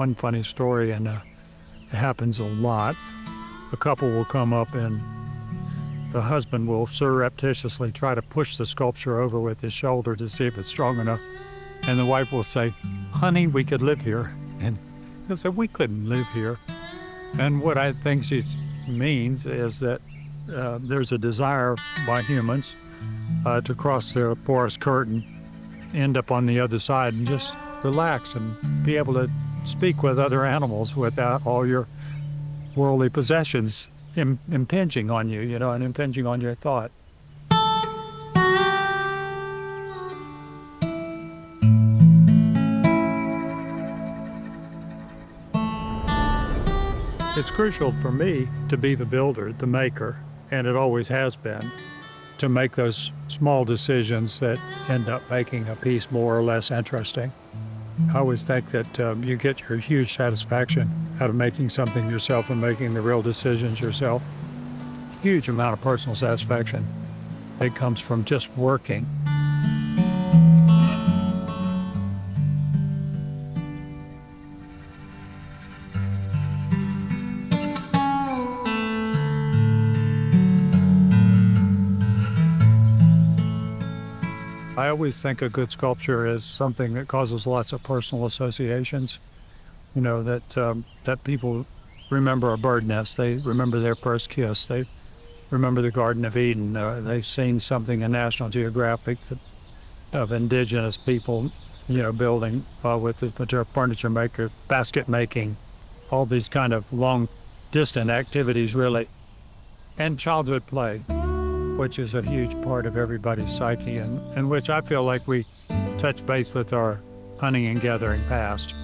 one funny story, and it happens a lot. A couple will come up and the husband will surreptitiously try to push the sculpture over with his shoulder to see if it's strong enough. And the wife will say, "Honey, we could live here." And he'll say, "We couldn't live here." And what I think she means is that there's a desire by humans to cross the porous curtain, end up on the other side, and just relax and be able to speak with other animals without all your worldly possessions impinging on you, and impinging on your thought. It's crucial for me to be the builder, the maker, and it always has been, to make those small decisions that end up making a piece more or less interesting. I always think that you get your huge satisfaction out of making something yourself and making the real decisions yourself. Huge amount of personal satisfaction. It comes from just working. I always think a good sculpture is something that causes lots of personal associations. That people remember a bird nest, they remember their first kiss, they remember the Garden of Eden, they've seen something in National Geographic of indigenous people, building with the furniture maker, basket making, all these kind of long distant activities really, and childhood play, which is a huge part of everybody's psyche, and which I feel like we touch base with our hunting and gathering past.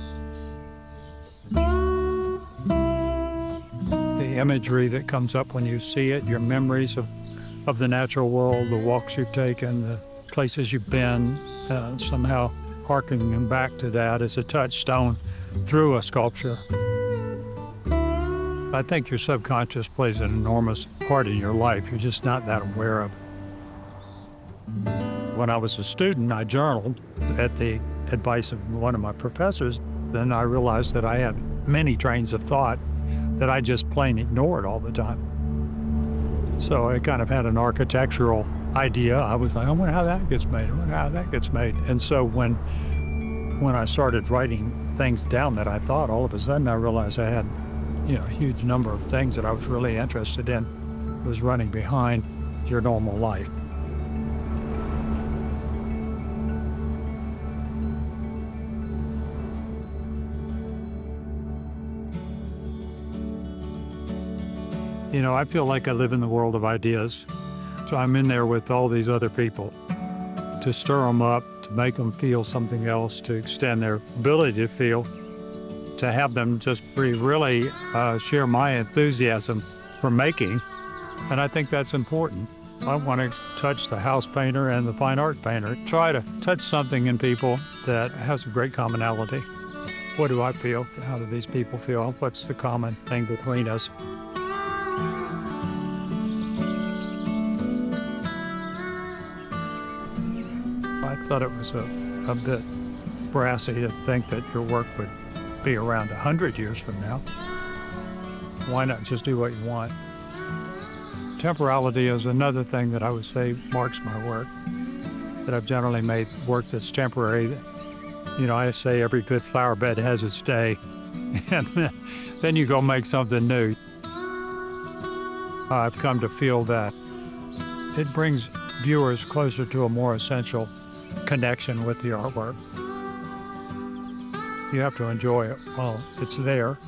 The imagery that comes up when you see it, your memories of the natural world, the walks you've taken, the places you've been, somehow harkening back to that as a touchstone through a sculpture. I think your subconscious plays an enormous part in your life. You're just not that aware of. When I was a student, I journaled at the advice of one of my professors. Then I realized that I had many trains of thought that I just plain ignored all the time. So I kind of had an architectural idea. I was like, I wonder how that gets made. I wonder how that gets made. And so when I started writing things down that I thought, all of a sudden I realized I had a huge number of things that I was really interested in was running behind your normal life. I feel like I live in the world of ideas. So I'm in there with all these other people to stir them up, to make them feel something else, to extend their ability to feel, to have them just really share my enthusiasm for making. And I think that's important. I want to touch the house painter and the fine art painter, try to touch something in people that has a great commonality. What do I feel? How do these people feel? What's the common thing between us? I thought it was a bit brassy to think that your work would be around 100 years from now. Why not just do what you want? Temporality is another thing that I would say marks my work, that I've generally made work that's temporary. I say every good flower bed has its day, and then you go make something new. I've come to feel that it brings viewers closer to a more essential connection with the artwork. You have to enjoy it while it's there.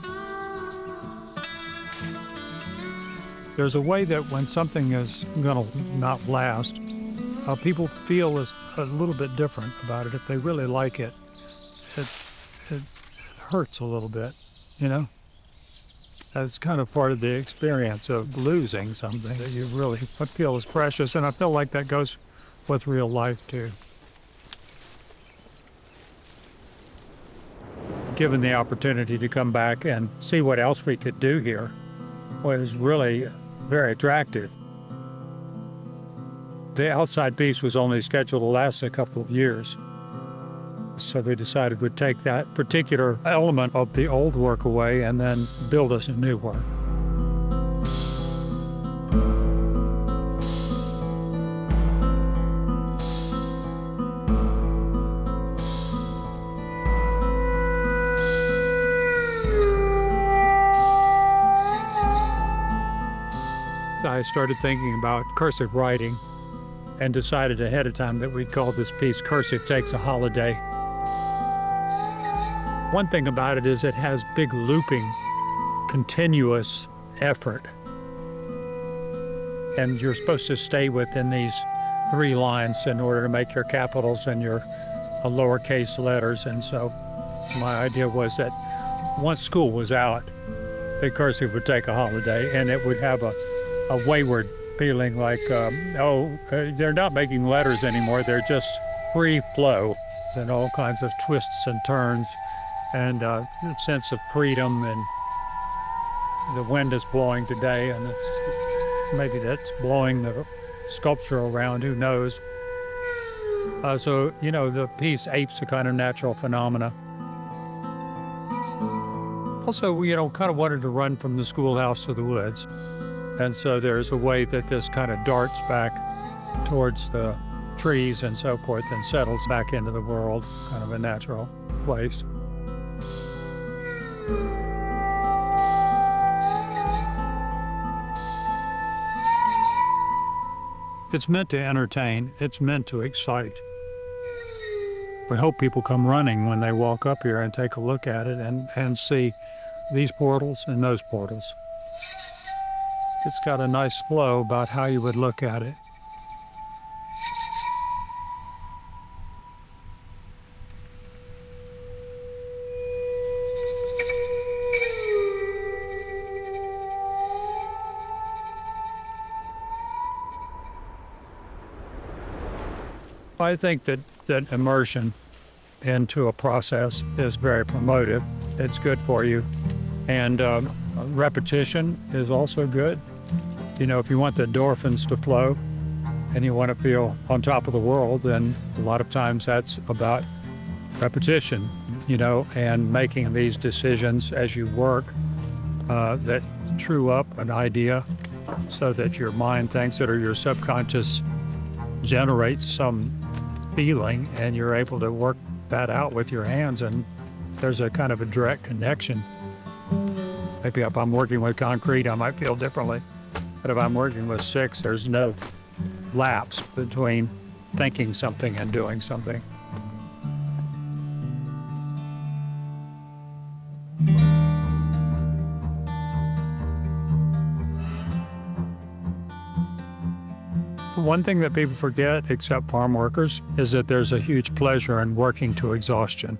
There's a way that when something is going to not last, people feel is a little bit different about it. If they really like it, it hurts a little bit, That's kind of part of the experience of losing something that you really feel is precious, and I feel like that goes with real life too. Given the opportunity to come back and see what else we could do here was really very attractive. The outside piece was only scheduled to last a couple of years. So they decided we'd take that particular element of the old work away and then build us a new work. I started thinking about cursive writing and decided ahead of time that we'd call this piece Cursive Takes a Holiday. One thing about it is it has big looping, continuous effort. And you're supposed to stay within these 3 lines in order to make your capitals and your lowercase letters. And so my idea was that once school was out, the cursive would take a holiday and it would have a wayward feeling like, they're not making letters anymore. They're just free flow and all kinds of twists and turns and a sense of freedom. And the wind is blowing today and maybe that's blowing the sculpture around, who knows. So, the piece apes a kind of natural phenomena. Also, kind of wanted to run from the schoolhouse to the woods. And so there's a way that this kind of darts back towards the trees and so forth and settles back into the world, kind of a natural place. It's meant to entertain. It's meant to excite. We hope people come running when they walk up here and take a look at it and see these portals and those portals. It's got a nice flow about how you would look at it. I think that immersion into a process is very promotive. It's good for you. And repetition is also good. If you want the endorphins to flow and you want to feel on top of the world, then a lot of times that's about repetition, and making these decisions as you work that true up an idea so that your mind thinks it or your subconscious generates some feeling and you're able to work that out with your hands, and there's a kind of a direct connection. Maybe if I'm working with concrete, I might feel differently. But if I'm working with sticks, there's no lapse between thinking something and doing something. One thing that people forget, except farm workers, is that there's a huge pleasure in working to exhaustion.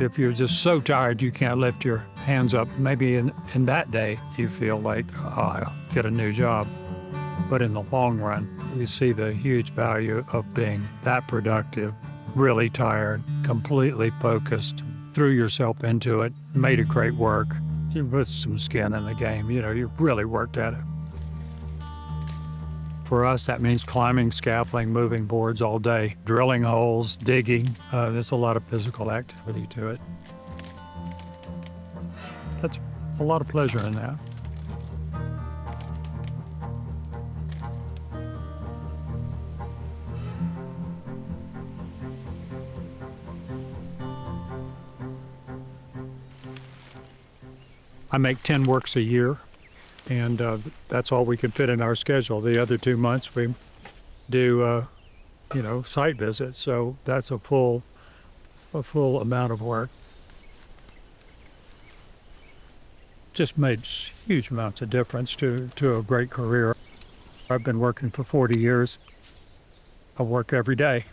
If you're just so tired you can't lift your hands up, maybe in that day you feel like, I'll get a new job. But in the long run, you see the huge value of being that productive, really tired, completely focused, threw yourself into it, made a great work. You put some skin in the game, you really worked at it. For us, that means climbing, scaffolding, moving boards all day, drilling holes, digging. There's a lot of physical activity to it. That's a lot of pleasure in that. I make 10 works a year. And that's all we can fit in our schedule. The other 2 months we do, site visits. So that's a full amount of work. Just made huge amounts of difference to a great career. I've been working for 40 years. I work every day.